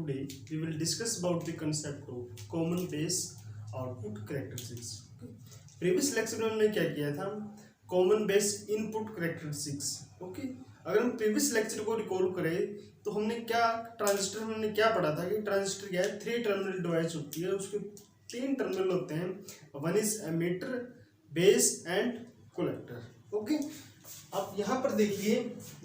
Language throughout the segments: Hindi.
Today we will discuss about the concept of common base output characteristics. Previous lecture में हमने क्या किया था, common base input characteristics. Okay, अगर हम प्रीवियस लेक्चर को रिकॉल करें तो हमने क्या ट्रांजिस्टर में हमने क्या पढ़ा था कि ट्रांजिस्टर क्या है, 3 टर्मिनल डिवाइस होती है, उसके 3 टर्मिनल होते हैं. One is emitter, base and collector. Okay, अब यहाँ पर देखिए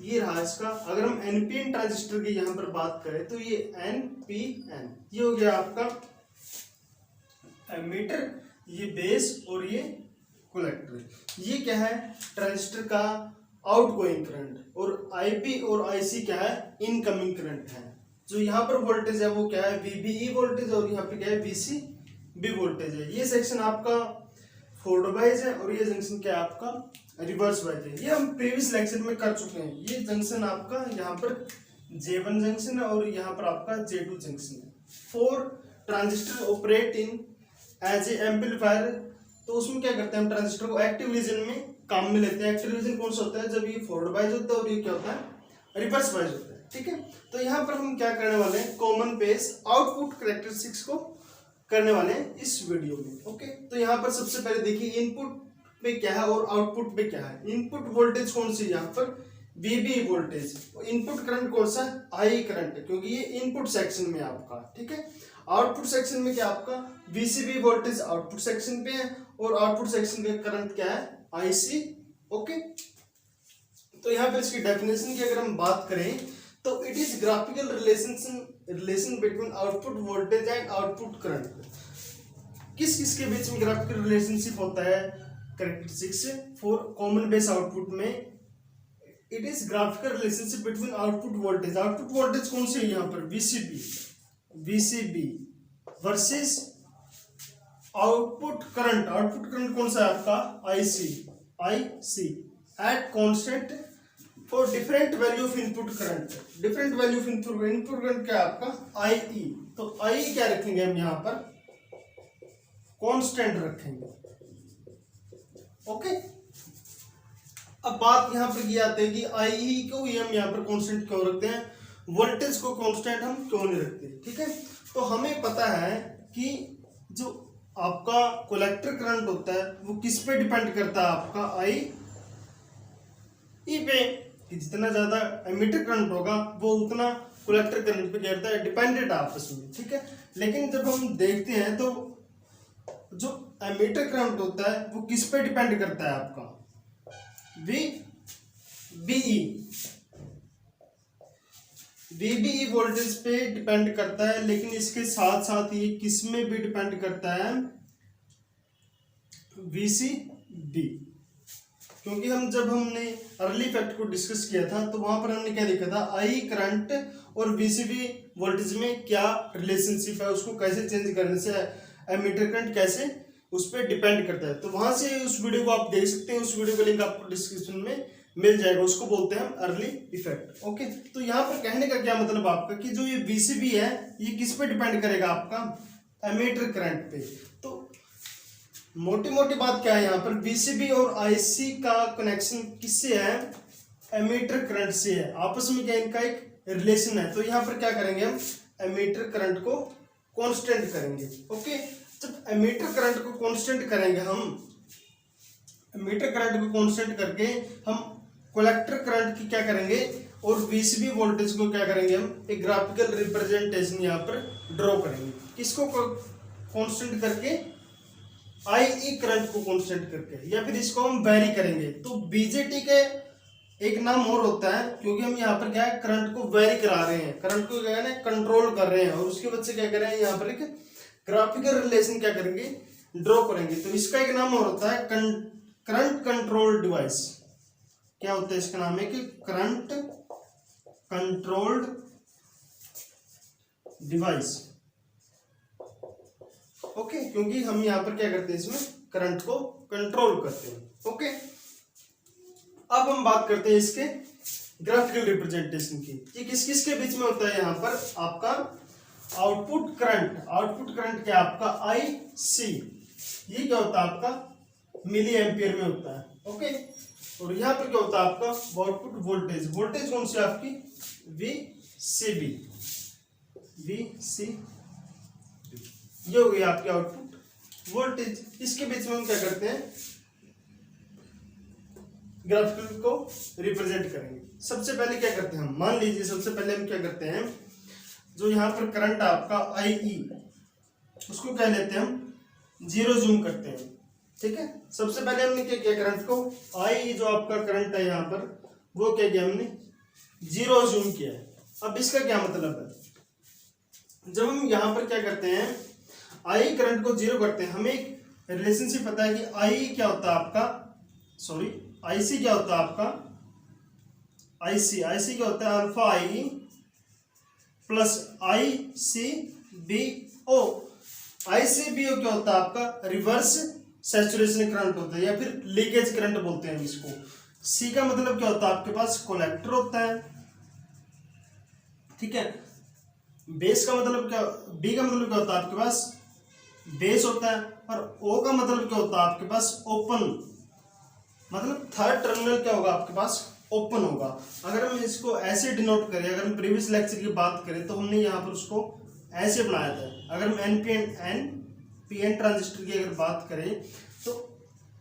ये रहा इसका, अगर हम एनपीएन ट्रांजिस्टर की यहाँ पर बात करें तो ये एनपीएन ये हो गया आपका एमीटर, ये बेस और ये कलेक्टर. ये क्या है, ट्रांजिस्टर का आउटगोइंग करंट, और आईबी और आईसी क्या है, इनकमिंग करंट है. जो यहाँ पर वोल्टेज है वो क्या है, वीबीई वोल्टेज, और यहाँ पे क्या है, वीसीबी वोल्टेज है. ये सेक्शन आपका फॉरवर्ड वाइज है और ये जंक्शन क्या है आपका रिवर्स वाइज है. ये हम प्रीवियस लेक्चर में कर चुके हैं. ये जंक्शन आपका यहाँ पर J1 जंक्शन है और यहाँ पर आपका J2 जंक्शन है. 4 transistor operate in as a amplifier. तो उसमें क्या करते हैं हम, ट्रांजिस्टर को एक्टिव रीजन में काम में लेते हैं. एक्टिव रीजन कौन सा होता है, जब ये फॉरवर्ड वाइज होता है और ये क्या होता है, रिवर्स वाइज होता है. ठीक है, तो यहाँ पर हम क्या करने वाले हैं, कॉमन बेस आउटपुट कैरेक्टरिस्टिक्स को करने वाले हैं इस वीडियो में. ओके, तो यहाँ पर सबसे पहले देखिए इनपुट पे क्या है और आउटपुट पे क्या है. इनपुट वोल्टेज कौन सी, यहाँ पर वीबी वोल्टेज. इनपुट करंट कौन सा, आई करंट है, क्योंकि ये इनपुट सेक्शन में आपका. ठीक है, आउटपुट सेक्शन में क्या आपका वीसीबी वोल्टेज आउटपुट सेक्शन पे है, और आउटपुट सेक्शन का करंट क्या है, आईसी. ओके, तो यहाँ पर इसकी डेफिनेशन की अगर हम बात करें तो it is graphical relation between output voltage and output current. किस किस के बीच में ग्राफिकल रिलेशनशिप होता है characteristics for common base output में. It is graphical relationship between output voltage. Output voltage कौन सी है यहाँ पर, VCB versus output current. Output current कौन सा है आपका, IC at constant for different value of input current. Different value of input current क्या है आपका, आई. तो आई क्या रखेंगे हम यहाँ पर, कांस्टेंट रखेंगे. ओके, अब बात यहाँ पर ये आती है कि आई को हम यहाँ पर कांस्टेंट क्यों रखते हैं, वोल्टेज को कांस्टेंट हम क्यों नहीं रखते. ठीक है, तो हमें पता है कि जो आपका कलेक्टर करंट होता है वो किस पे डिपेंड करता है, आपका आई पे, कि जितना ज्यादा एमिटर करंट होगा वो उतना कलेक्टर करंट पे गिरता है, डिपेंडेंट आपस में. ठीक है, लेकिन जब हम देखते हैं तो जो एमिटर करंट होता है वो किस पे डिपेंड करता है, आपका वीबीई वोल्टेज पे डिपेंड करता है. लेकिन इसके साथ साथ ये किस में भी डिपेंड करता है, वीसीबी. क्योंकि जब हमने अर्ली फैक्ट को डिस्कस किया था तो वहां पर हमने क्या देखा था, आई करंट और वीसीबी वोल्टेज में क्या रिलेशनशिप है, उसको कैसे चेंज करने से एमीटर करंट कैसे उस पर डिपेंड करता है. तो वहां से उस वीडियो को आप देख सकते हैं. उस वीडियो का लिंक आपको डिस्क्रिप्शन में मिल जाएगा. उसको बोलते हैं हम अर्ली इफेक्ट. ओके, तो यहाँ पर कहने का क्या मतलब आपका कि जो ये वीसीबी है ये किस पे डिपेंड करेगा, आपका एमीटर करंट पे. तो मोटी मोटी बात क्या है यहाँ पर, वीसीबी और आईसी का कनेक्शन किससे है, एमीटर करंट से है. आपस में क्या इनका एक रिलेशन है. तो यहाँ पर क्या करेंगे हम, एमीटर करंट को कांस्टेंट करेंगे. ओके, जब एमीटर करंट को कांस्टेंट करेंगे हम, एमीटर करंट को कांस्टेंट करके हम कलेक्टर करंट की क्या करेंगे और वीसीबी वोल्टेज को क्या करेंगे हम, एक ग्राफिकल रिप्रेजेंटेशन यहाँ पर ड्रॉ करेंगे. किसको कांस्टेंट करके, आई करंट को कांस्टेंट करके, या फिर इसको हम वेरी करेंगे. तो बीजेटी के एक नाम और होता है, क्योंकि हम यहाँ पर क्या है, करंट को वेरी करा रहे हैं, करंट को क्या है कंट्रोल कर रहे हैं, और उसकी वजह से क्या कर रहे हैं, यहाँ पर एक ग्राफिकल रिलेशन क्या करेंगे, ड्रॉ करेंगे. तो इसका एक नाम और होता है करंट कंट्रोल डिवाइस. क्या होता है इसका नाम है कि करंट कंट्रोल्ड डिवाइस. ओके, क्योंकि हम यहाँ पर क्या करते हैं, इसमें करंट को कंट्रोल करते हैं. ओके, अब हम बात करते हैं इसके ग्राफिकल रिप्रेजेंटेशन की. ये किस किस के बीच में होता है, यहाँ पर आपका आउटपुट करंट क्या आपका आई सी. ये क्या होता है आपका मिली एम्पियर में होता है. ओके, और यहाँ पर क्या होता है आपका आउटपुट वोल्टेज. वोल्टेज कौन सी आपकी, वीसीबी. बी सी, ये हो गई आपकी आउटपुट वोल्टेज। इसके बीच में हम क्या करते हैं, ग्राफिकल को रिप्रेजेंट करेंगे। सबसे पहले क्या करते हैं हम, मान लीजिए सबसे पहले हम क्या करते हैं, जो यहाँ पर करंट आपका आई ई, उसको क्या लेते हैं हम, जीरो जूम करते हैं, ठीक है। सबसे पहले हमने क्या किया, करंट को आई जो आपका करंट है यहाँ पर, वो क्या किया हमने, जीरो जूम किया है। अब इसका क्या मतलब है, जब हम यहाँ पर क्या करते हैं, आई करंट को जीरो करते हैं, हमें एक रिलेशनशिप पता है कि आई क्या होता है आपका, सॉरी आईसी क्या होता है आपका, आईसी क्या होता है, अल्फा आई प्लस आई सी बी ओ। ICBO क्या होता है आपका, रिवर्स सैचुरेशन करंट होता है, या फिर लीकेज करंट बोलते हैं इसको। सी का मतलब क्या होता है, आपके पास कलेक्टर होता है, ठीक है। बेस का मतलब क्या, बी का मतलब क्या होता है आपके पास, बेस होता है। और ओ का मतलब क्या होता है आपके पास, ओपन, मतलब थर्ड टर्मिनल क्या होगा आपके पास, ओपन होगा। अगर हम इसको ऐसे डिनोट करें, अगर हम प्रीवियस लेक्चर की बात करें तो हमने यहाँ पर उसको ऐसे बनाया था। अगर हम एनपीएन ट्रांजिस्टर की अगर बात करें तो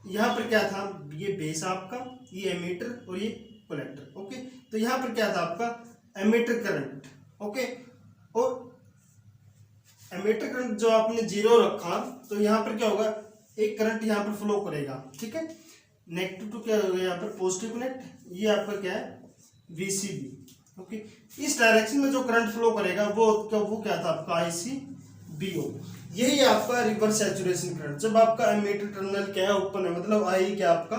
यहाँ पर क्या था, ये बेस आपका, ये एमीटर और ये कलेक्टर, ओके। तो यहाँ पर क्या था आपका एमीटर करंट, ओके। और एमीटर करंट जो आपने जीरो रखा, तो यहाँ पर क्या होगा, एक करंट यहाँ पर फ्लो करेगा, ठीक है। नेगेटिव टू क्या होगा यहाँ पर, पॉजिटिव कनेक्ट, ये आपका क्या है, VCB, ओके। इस डायरेक्शन में जो करंट फ्लो करेगा वो क्या था आपका ICBO। यही आपका रिवर्स सैचुरेशन करंट। जब आपका एमीटर टर्मिनल क्या है, ओपन है, मतलब आई क्या आपका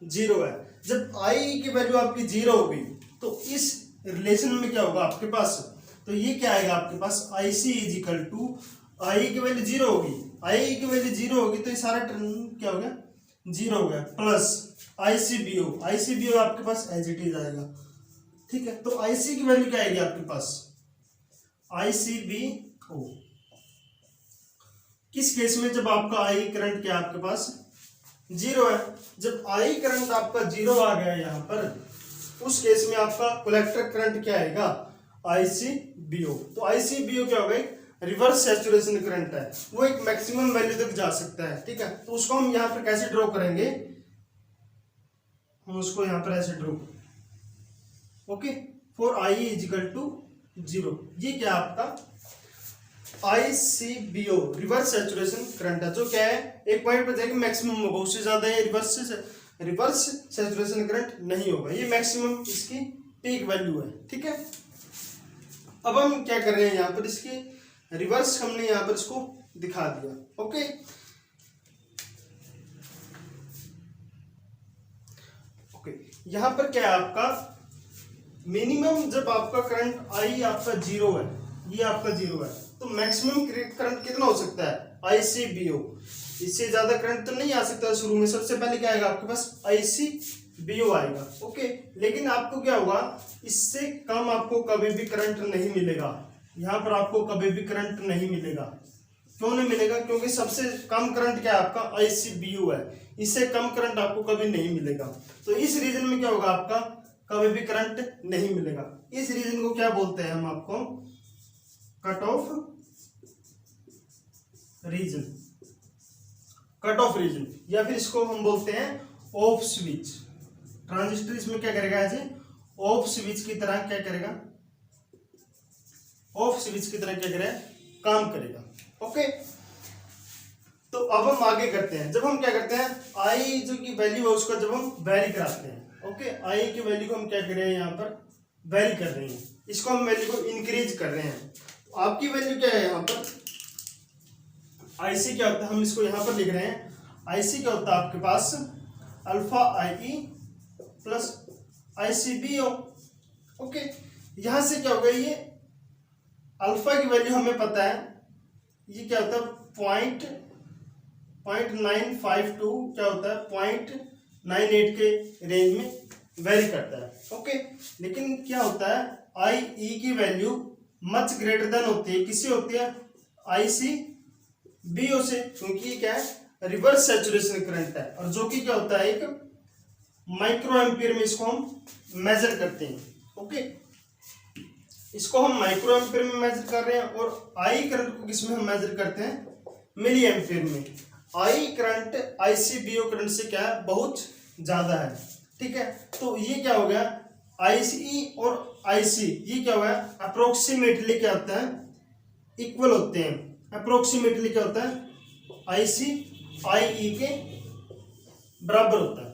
जीरो है। जब आई की वैल्यू आपकी जीरो हो गई तो इस रिलेशन में क्या होगा आपके पास, तो ये क्या आएगा आपके पास, IC इज इक्वल टू, आई की वैल्यू जीरो होगी, आई की वैल्यू जीरो होगी तो ये सारा टर्म क्या हो गया, जीरो हो गया, प्लस ICBO आपके पास एज इट इज आएगा, ठीक है। तो IC की वैल्यू क्या आएगी आपके पास, ICBO। किस केस में, जब आपका आई करंट क्या आपके पास जीरो है। जब आई करंट आपका जीरो आ गया यहाँ पर, उस केस में आपका कलेक्टर करंट क्या आएगा, ICBO। तो ICBO क्या होगा, रिवर्स सैचुरेशन करंट है, वो एक मैक्सिमम वैल्यू तक जा सकता है, ठीक है। तो उसको हम यहाँ पर कैसे ड्रॉ करेंगे, हम उसको यहाँ पर ऐसे draw, okay, for I is equal to zero. ये क्या आपका ICBO रिवर्स सैचुरेशन करंट है, जो क्या है एक पॉइंट पर जाएगी मैक्सिमम होगा, उससे ज्यादा ये रिवर्स सैचुरेशन करंट नहीं होगा, ये मैक्सिमम इसकी पीक वैल्यू है, ठीक है। अब हम क्या कर रहे हैं, यहाँ पर इसकी रिवर्स हमने यहाँ पर इसको दिखा दिया, ओके। यहाँ पर क्या है आपका मिनिमम, जब आपका करंट आई आपका जीरो है, ये आपका जीरो है, तो मैक्सिमम करंट कितना हो सकता है, ICBO। इससे ज्यादा करंट तो नहीं आ सकता शुरू में। सबसे पहले क्या आएगा आपके पास, ICBO आएगा, ओके। लेकिन आपको क्या होगा, इससे कम आपको कभी भी करंट नहीं मिलेगा, यहाँ पर आपको कभी भी करंट नहीं मिलेगा। क्यों नहीं मिलेगा, क्योंकि सबसे कम करंट क्या है आपका ICBO है, इससे कम करंट आपको कभी नहीं मिलेगा। तो इस रीजन में क्या होगा, आपका कभी भी करंट नहीं मिलेगा। इस रीजन को क्या बोलते हैं हम, आपको कट ऑफ रीजन, या फिर इसको हम बोलते हैं ऑफ स्विच। ट्रांजिस्टर इसमें क्या करेगा, ऐसे ऑफ स्विच की तरह क्या करेगा, ऑफ स्विच की तरह क्या करेगा, काम करेगा, ओके। तो अब हम आगे करते हैं, जब हम क्या करते हैं, आई जो की वैल्यू है उसका जब हम वेरी कराते हैं, ओके। आई की वैल्यू को हम क्या कर रहे हैं, यहाँ पर वेरी कर रहे हैं, इसको हम वैल्यू को इंक्रीज कर रहे हैं। तो आपकी वैल्यू क्या है यहाँ पर, IC क्या होता है, हम इसको यहाँ पर लिख रहे हैं, IC क्या होता है आपके पास, alpha IE plus ICBO, okay. यहां से क्या होगा, ये अल्फा की वैल्यू हमें पता है, ये क्या होता है 0.952 क्या होता है 0.98 के रेंज में वेरी करता है, ओके। लेकिन क्या होता है, IE की वैल्यू मच ग्रेटर देन होती है, किससे होती है, ICBO से, क्योंकि ये क्या है रिवर्स सैचुरेशन करंट है, और जो कि क्या होता है एक माइक्रो एम्पियर में इसको हम मेजर करते हैं, ओके। इसको हम माइक्रो एम्पीयर में मेजर कर रहे हैं, और आई करंट को किस में हम मेजर करते हैं, मिली एम्पीयर में। आई करंट आईसीबीओ करंट से क्या है, बहुत ज्यादा है, ठीक है। तो ये क्या हो गया, आईसी और आईसी ये क्या हुआ है, अप्रोक्सीमेटली क्या होता है, इक्वल होते हैं। अप्रोक्सीमेटली क्या होता है, आईसी आई के बराबर होता है।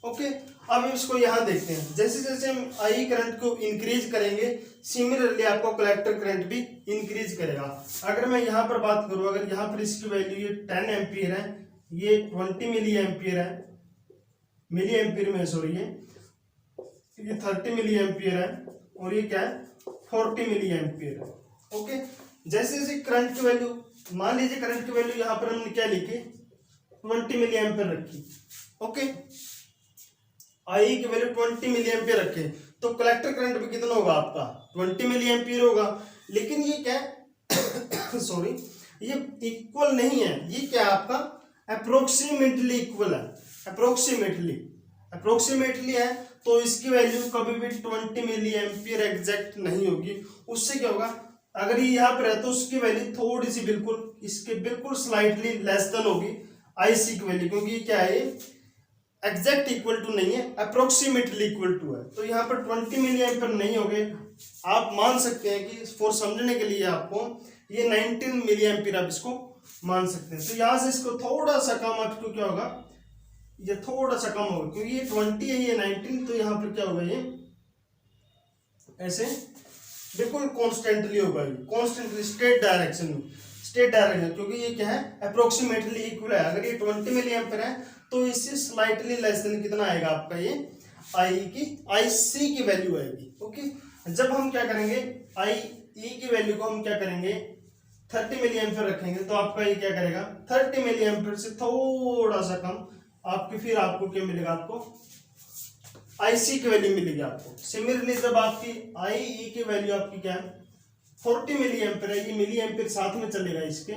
ओके, अब इसको यहाँ देखते हैं, जैसे जैसे हम आई करंट को इंक्रीज करेंगे, सिमिलरली आपको कलेक्टर करंट भी इंक्रीज करेगा। अगर मैं यहाँ पर बात करूँ, अगर यहाँ पर इसकी वैल्यू ये 10 एम्पीयर है, ये 20 मिली एम्पीयर है, मिली एम्पीयर में सॉरी, ये 30 मिली एम्पीयर है, और ये क्या है 40 मिली एम्पीयर है। ओके, जैसे जैसे करंट की वैल्यू, मान लीजिए करंट की वैल्यू यहाँ पर हमने क्या लिखी, 20 मिली एम्पीयर रखी। ओके, आई की वैल्यू 20 मिली एम्पीयर रखे, तो कलेक्टर करंट भी कितना होगा आपका, 20 मिली एम्पीयर होगा। लेकिन ये क्या है सॉरी, ये इक्वल नहीं है, ये क्या है आपका अप्रोक्सीमेटली इक्वल है, अप्रोक्सीमेटली है। तो इसकी वैल्यू कभी भी 20 मिली एम्पीयर एग्जैक्ट नहीं होगी। उससे क्या होगा, अगर ये यहाँ पर है तो उसकी वैल्यू थोड़ी सी बिल्कुल इसके बिल्कुल स्लाइटली लेस देन होगी आईसी की वैल्यू, क्योंकि क्या है एग्जैक्ट इक्वल टू नहीं है, अप्रोक्सीमेटली इक्वल टू है। तो यहाँ पर 20 मिली एम्पीयर नहीं हो गए, आप मान सकते हैं कि फॉर समझने के लिए आपको ये 19 मिली एम्पीयर आप इसको मान सकते हैं। तो यहाँ से इसको थोड़ा सा कम, आपको क्या होगा, ये थोड़ा सा कम होगा, क्योंकि ये 20 है ये 19, तो यहाँ पर क्या होगा, ये ऐसे बिल्कुल कॉन्स्टेंटली होगा, ये कॉन्स्टेंटली स्ट्रेट डायरेक्शन में, क्योंकि ये क्या है अप्रोक्सीमेटली इक्वल है। अगर ये 20 मिली एम्पीयर है तो इससे स्लाइटली लेस देन कितना आएगा आपका, ये आईसी की वैल्यू आएगी। ओके, जब हम क्या करेंगे, आई ई की वैल्यू को हम क्या करेंगे 30 मिली एम्पीयर रखेंगे, तो आपका ये क्या करेगा 30 मिली एम्पीयर से थोड़ा सा कम आपकी, फिर आपको क्या मिलेगा, आपको आईसी की वैल्यू मिलेगी आपको। सिमिलरली जब आपकी आई ई की वैल्यू आपकी क्या है 40 मिली एम्पीयर है, ये मिली एम्पीयर साथ में चलेगा इसके।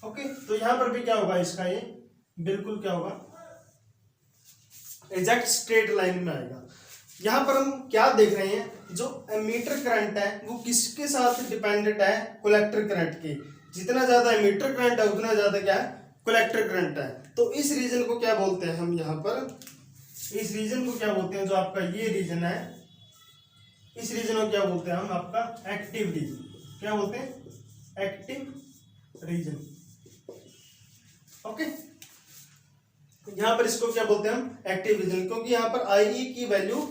ओके, तो यहां पर भी क्या होगा इसका, ये बिल्कुल क्या होगा एग्जैक्ट स्ट्रेट लाइन में आएगा। यहां पर हम क्या देख रहे हैं, जो एमीटर करंट है वो किसके साथ डिपेंडेंट है, कलेक्टर करंट के। जितना ज्यादा एमीटर करंट है उतना ज्यादा क्या है कलेक्टर करंट है। तो इस रीजन को क्या बोलते हैं हम, यहाँ पर इस रीजन को क्या बोलते हैं, जो आपका ये रीजन है, इस रीजन को क्या बोलते हैं हम, आपका एक्टिव रीजन। क्या बोलते हैं, एक्टिव रीजन। ओके, यहां पर इसको क्या बोलते हैं हम, एक्टिव रीजन, क्योंकि यहां पर आई की वैल्यू,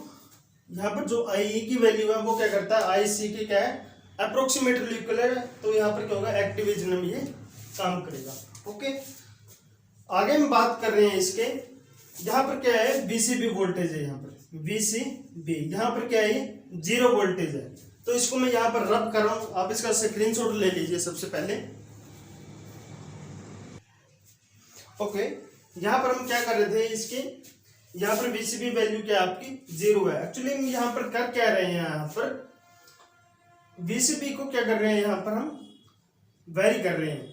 यहां पर जो आई की वैल्यू है वो क्या करता है आईसी के क्या है अप्रोक्सीमेटली इक्वल है। तो यहां पर क्या होगा एक्टिव रीजन में ये काम करेगा। ओके, आगे हम बात कर रहे हैं इसके, यहाँ पर क्या है बीसीबी वोल्टेज है, यहाँ पर बीसीबी, यहाँ पर क्या है 0 वोल्टेज है। तो इसको मैं यहाँ पर रब कर रहा हूं, आप इसका स्क्रीनशॉट ले लीजिए सबसे पहले। ओके, यहाँ पर हम क्या कर रहे थे इसके, यहाँ पर बीसीबी वैल्यू क्या आपकी 0 है। एक्चुअली हम यहाँ पर कर क्या रहे हैं, यहाँ पर बीसीबी को क्या कर रहे हैं, यहाँ पर हम वेरी कर रहे हैं।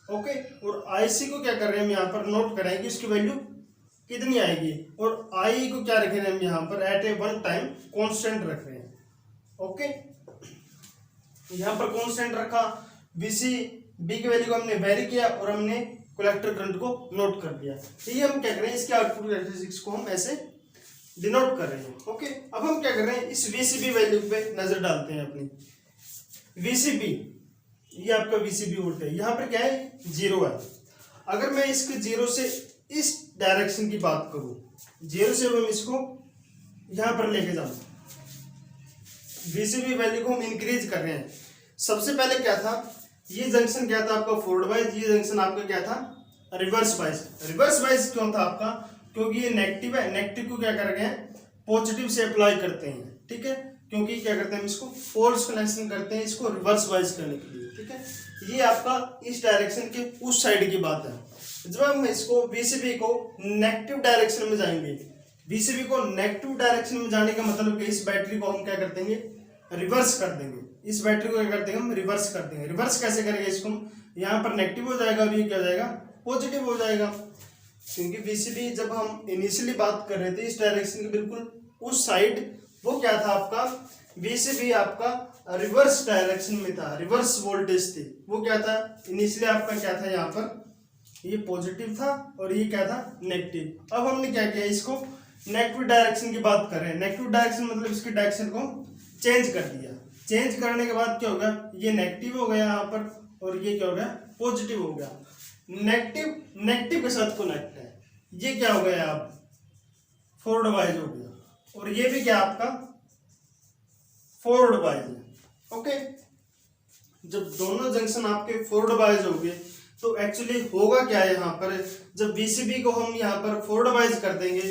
ओके, और आईसी को क्या कर रहे हैं हम यहाँ पर नोट करें कि इसकी वैल्यू कितनी आएगी, और आई को क्या रख रहे हैं हम यहाँ पर एट ए वन टाइम कांस्टेंट रख रहे हैं। ओके, यहाँ पर कांस्टेंट रखा, बीसीबी की वैल्यू को हमने वेरी किया और हमने कलेक्टर करंट को नोट कर दिया। ये हम क्या कर रहे हैं, इसके आउटपुट कैरेक्टरिस्टिक्स को हम ऐसे डिनोट कर रहे हैं। ओके, अब हम क्या कर रहे हैं, इस वीसीबी वैल्यू पे नजर डालते हैं अपनी। वीसीबी, ये आपका वीसीबी वोल्ट है, यहाँ पर क्या है 0 है। अगर मैं इसके 0 से इस डायरेक्शन की बात करूं, 0 से हम इसको यहाँ पर लेके जाऊं, वीसीबी वैल्यू को हम इंक्रीज कर रहे हैं। सबसे पहले क्या था, ये जंक्शन क्या था आपका फॉरवर्ड वाइज, ये जंक्शन आपका क्या था रिवर्स वाइज। रिवर्स वाइज क्यों था आपका, क्योंकि ये नेगेटिव है, नेगेटिव को क्या कर रहे हैं पॉजिटिव से अप्लाई करते हैं। ठीक है, क्योंकि क्या करते हैं हम इसको फोर्स कनेक्शन करते हैं इसको रिवर्स वाइज करने के लिए। ठीक है, ये आपका इस डायरेक्शन के उस साइड की बात है। जब हम इसको बीसीबी को नेगेटिव डायरेक्शन में जाएंगे, बीसीबी को नेगेटिव डायरेक्शन में जाने का मतलब कि इस बैटरी को हम क्या कर देंगे रिवर्स कर देंगे। इस बैटरी को क्या कर देंगे हम रिवर्स कर देंगे। रिवर्स कैसे करेंगे, इसको यहाँ पर नेगेटिव हो जाएगा और ये क्या हो जाएगा पॉजिटिव हो जाएगा। क्योंकि बीसीबी जब हम इनिशियली बात कर रहे थे इस डायरेक्शन के बिल्कुल उस साइड वो क्या था आपका, बी से बी आपका रिवर्स डायरेक्शन में था, रिवर्स वोल्टेज थी। वो क्या था, इनिशियली आपका क्या था, यहाँ पर ये पॉजिटिव था और ये क्या था, नेगेटिव। अब हमने क्या किया, इसको नेगेटिव डायरेक्शन की बात कर रहे हैं। नेगेटिव डायरेक्शन मतलब इसकी डायरेक्शन को चेंज कर दिया। चेंज करने के बाद क्या होगा, ये नेगेटिव हो गया यहाँ पर और ये क्या हो गया, पॉजिटिव हो गया। नेगेटिव नेगेटिव के साथ कनेक्ट है, ये क्या हो गया, आप फॉरवर्ड वाइज हो गया और ये भी क्या आपका फॉरवर्ड वाइज है। ओके, जब दोनों जंक्शन आपके फॉरवर्ड वाइज हो गए तो एक्चुअली होगा क्या है, यहाँ पर जब बीसीबी को हम यहाँ पर फॉरवर्ड वाइज कर देंगे,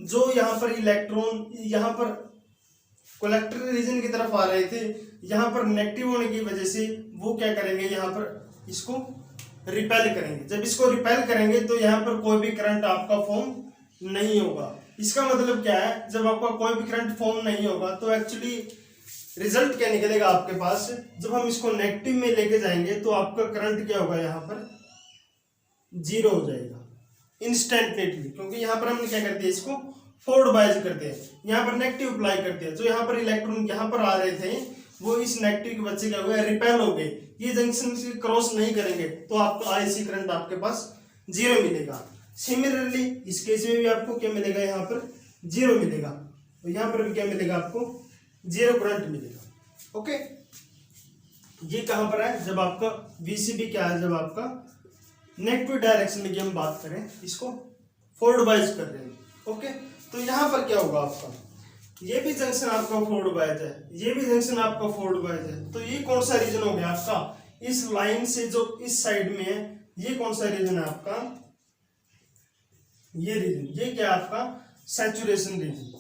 जो यहाँ पर इलेक्ट्रॉन यहाँ पर कलेक्टर रीजन की तरफ आ रहे थे, यहाँ पर नेगेटिव होने की वजह से वो क्या करेंगे, यहाँ पर इसको रिपेल करेंगे। जब इसको रिपेल करेंगे तो यहाँ पर कोई भी करंट आपका फॉर्म नहीं होगा। इसका मतलब क्या है, जब आपका कोई भी करंट फॉर्म नहीं होगा तो एक्चुअली रिजल्ट क्या निकलेगा आपके पास, जब हम इसको नेगेटिव में लेके जाएंगे तो आपका करंट क्या होगा, यहाँ पर जीरो हो जाएगा इंस्टेंटली, क्योंकि यहाँ पर हमने क्या करते हैं, इसको फॉरवर्ड बायस करते हैं, यहाँ पर नेगेटिव अप्लाई करते हैं। जो यहाँ पर इलेक्ट्रॉन यहाँ पर आ रहे थे वो इस नेगेटिव के बच्चे क्या हो गए, रिपेल हो गए, ये जंक्शन से क्रॉस नहीं करेंगे तो आपको आईसी करंट आपके पास जीरो मिलेगा। सिमिलरली इस केस में भी आपको क्या मिलेगा, यहाँ पर जीरो मिलेगा, तो यहाँ पर भी क्या मिलेगा, आपको जीरो करंट मिलेगा। ओके, ये कहां पर है, जब आपका वीसीबी क्या है, जब आपका नेगेटिव डायरेक्शन की हम बात करें, इसको फॉरवर्ड बायस कर रहे हैं। ओके, तो यहां पर क्या होगा आपका, ये भी जंक्शन आपका फॉरवर्ड बायस है, ये भी जंक्शन आपका फॉरवर्ड बायस है, तो ये कौन सा रीजन हो गया आपका, इस लाइन से जो इस साइड में है, ये कौन सा रीजन है आपका, ये रीजन, ये क्या आपका सैचुरेशन रीजन,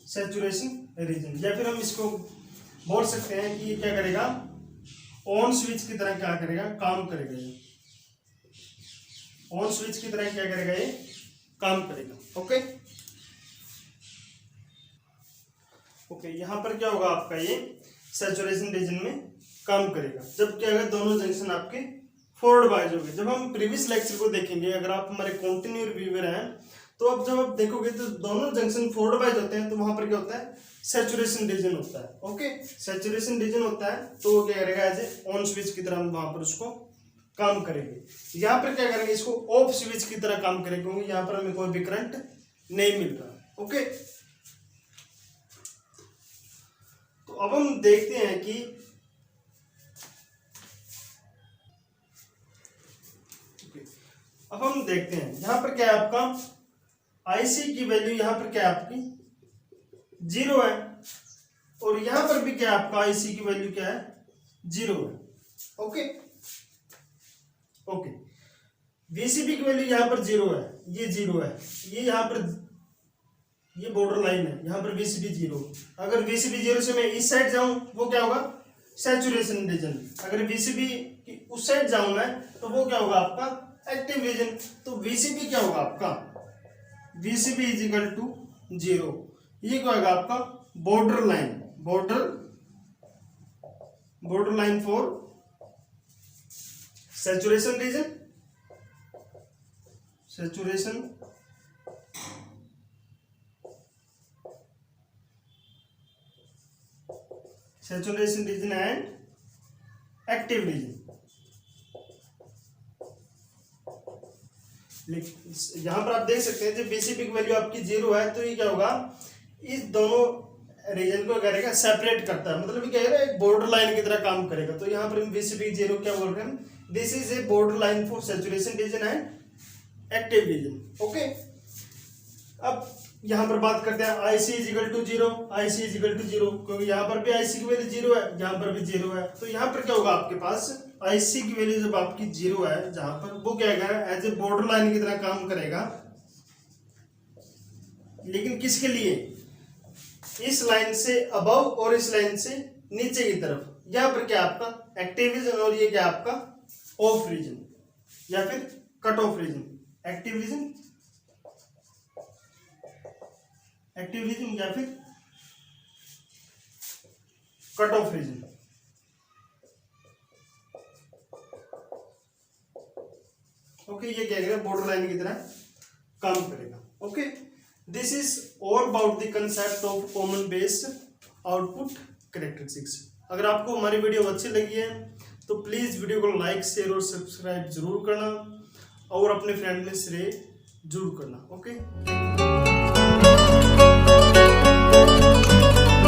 सैचुरेशन रीजन, या फिर हम इसको बोल सकते हैं कि ये क्या करेगा, ऑन स्विच की तरह क्या करेगा, काम करेगा, ये ऑन स्विच की तरह क्या करेगा, ये काम करेगा। ओके ओके, यहां पर क्या होगा आपका, ये सैचुरेशन रीजन में काम करेगा जब क्या होगा, दोनों जंक्शन आपके फॉरवर्ड बायस हो गए। जब हम प्रीवियस लेक्चर को देखेंगे, अगर आप हमारे कंटिन्यू रिव्यूअर हैं तो अब जब आप देखोगे तो दोनों जंक्शन फॉरवर्ड बायस होते हैं तो वहां पर क्या होता है, सैचुरेशन रीजन होता है। ओके, सैचुरेशन रीजन होता है तो वो क्या करेगा, एज ए ऑन स्विच की तरह हम वहां पर उसको काम करेंगे। यहाँ पर क्या करेंगे, इसको ऑफ स्विच की तरह काम करेंगे, क्योंकि यहाँ पर हमें कोई भी करंट नहीं मिल रहा। ओके, तो अब हम देखते हैं कि अब हम देखते हैं यहां पर क्या है आपका, आईसी की वैल्यू यहां पर क्या है आपकी जीरो है, और यहां पर भी क्या है आपका, आईसी की वैल्यू क्या है, जीरो है। ओके ओके, वीसीबी की वैल्यू यहां पर जीरो है, ये जीरो है, ये यहां पर ये बॉर्डर लाइन है, यहां पर वीसीबी जीरो। अगर वीसीबी जीरो से मैं इस साइड जाऊं वो क्या होगा, सैचुरेशन रीजन। अगर वीसीबी उस साइड जाऊं मैं तो वो क्या होगा आपका, एक्टिव रीजन। तो वीसीबी क्या होगा आपका, VCB is equal to zero. ये क्या होगा आपका, border line, border line for saturation region, saturation saturation region and active region. यहां पर आप देख सकते हैं जब बीसीबी की वैल्यू आपकी जीरो है तो ये क्या होगा, इस दोनों रीजन को करेगा, सेपरेट करता है, मतलब ये क्या है, एक बॉर्डर लाइन की तरह काम करेगा। तो यहाँ पर बीसीबी जीरो क्या बोल रहे हैं, this is a border line for saturation region and active region. Okay, अब यहाँ पर बात करते हैं IC is equal to zero, IC is equal to zero, क्योंकि यहाँ पर भी आईसी की वैल्यू जीरो है, यहाँ पर भी जीरो है, तो यहाँ पर क्या होगा आपके पास, आईसी की वैल्यू जब आपकी जीरो है, जहां पर वो क्या करेगा, एज ए बॉर्डर लाइन की तरह काम करेगा, लेकिन किसके लिए, इस लाइन से अबव और इस लाइन से नीचे की तरफ। यहाँ पर क्या आपका एक्टिव रीजन और ये क्या आपका ऑफ रीजन या फिर cut off region, active region, active region या फिर कट ऑफ रीजन। ओके, ये क्या करेगा, बॉर्डर लाइन की तरह काम करेगा। Okay, this is all about the concept of common base output characteristics. अगर आपको हमारी वीडियो अच्छी लगी है तो प्लीज़ वीडियो को लाइक शेयर और सब्सक्राइब जरूर करना और अपने फ्रेंड में शेयर जरूर करना। ओके।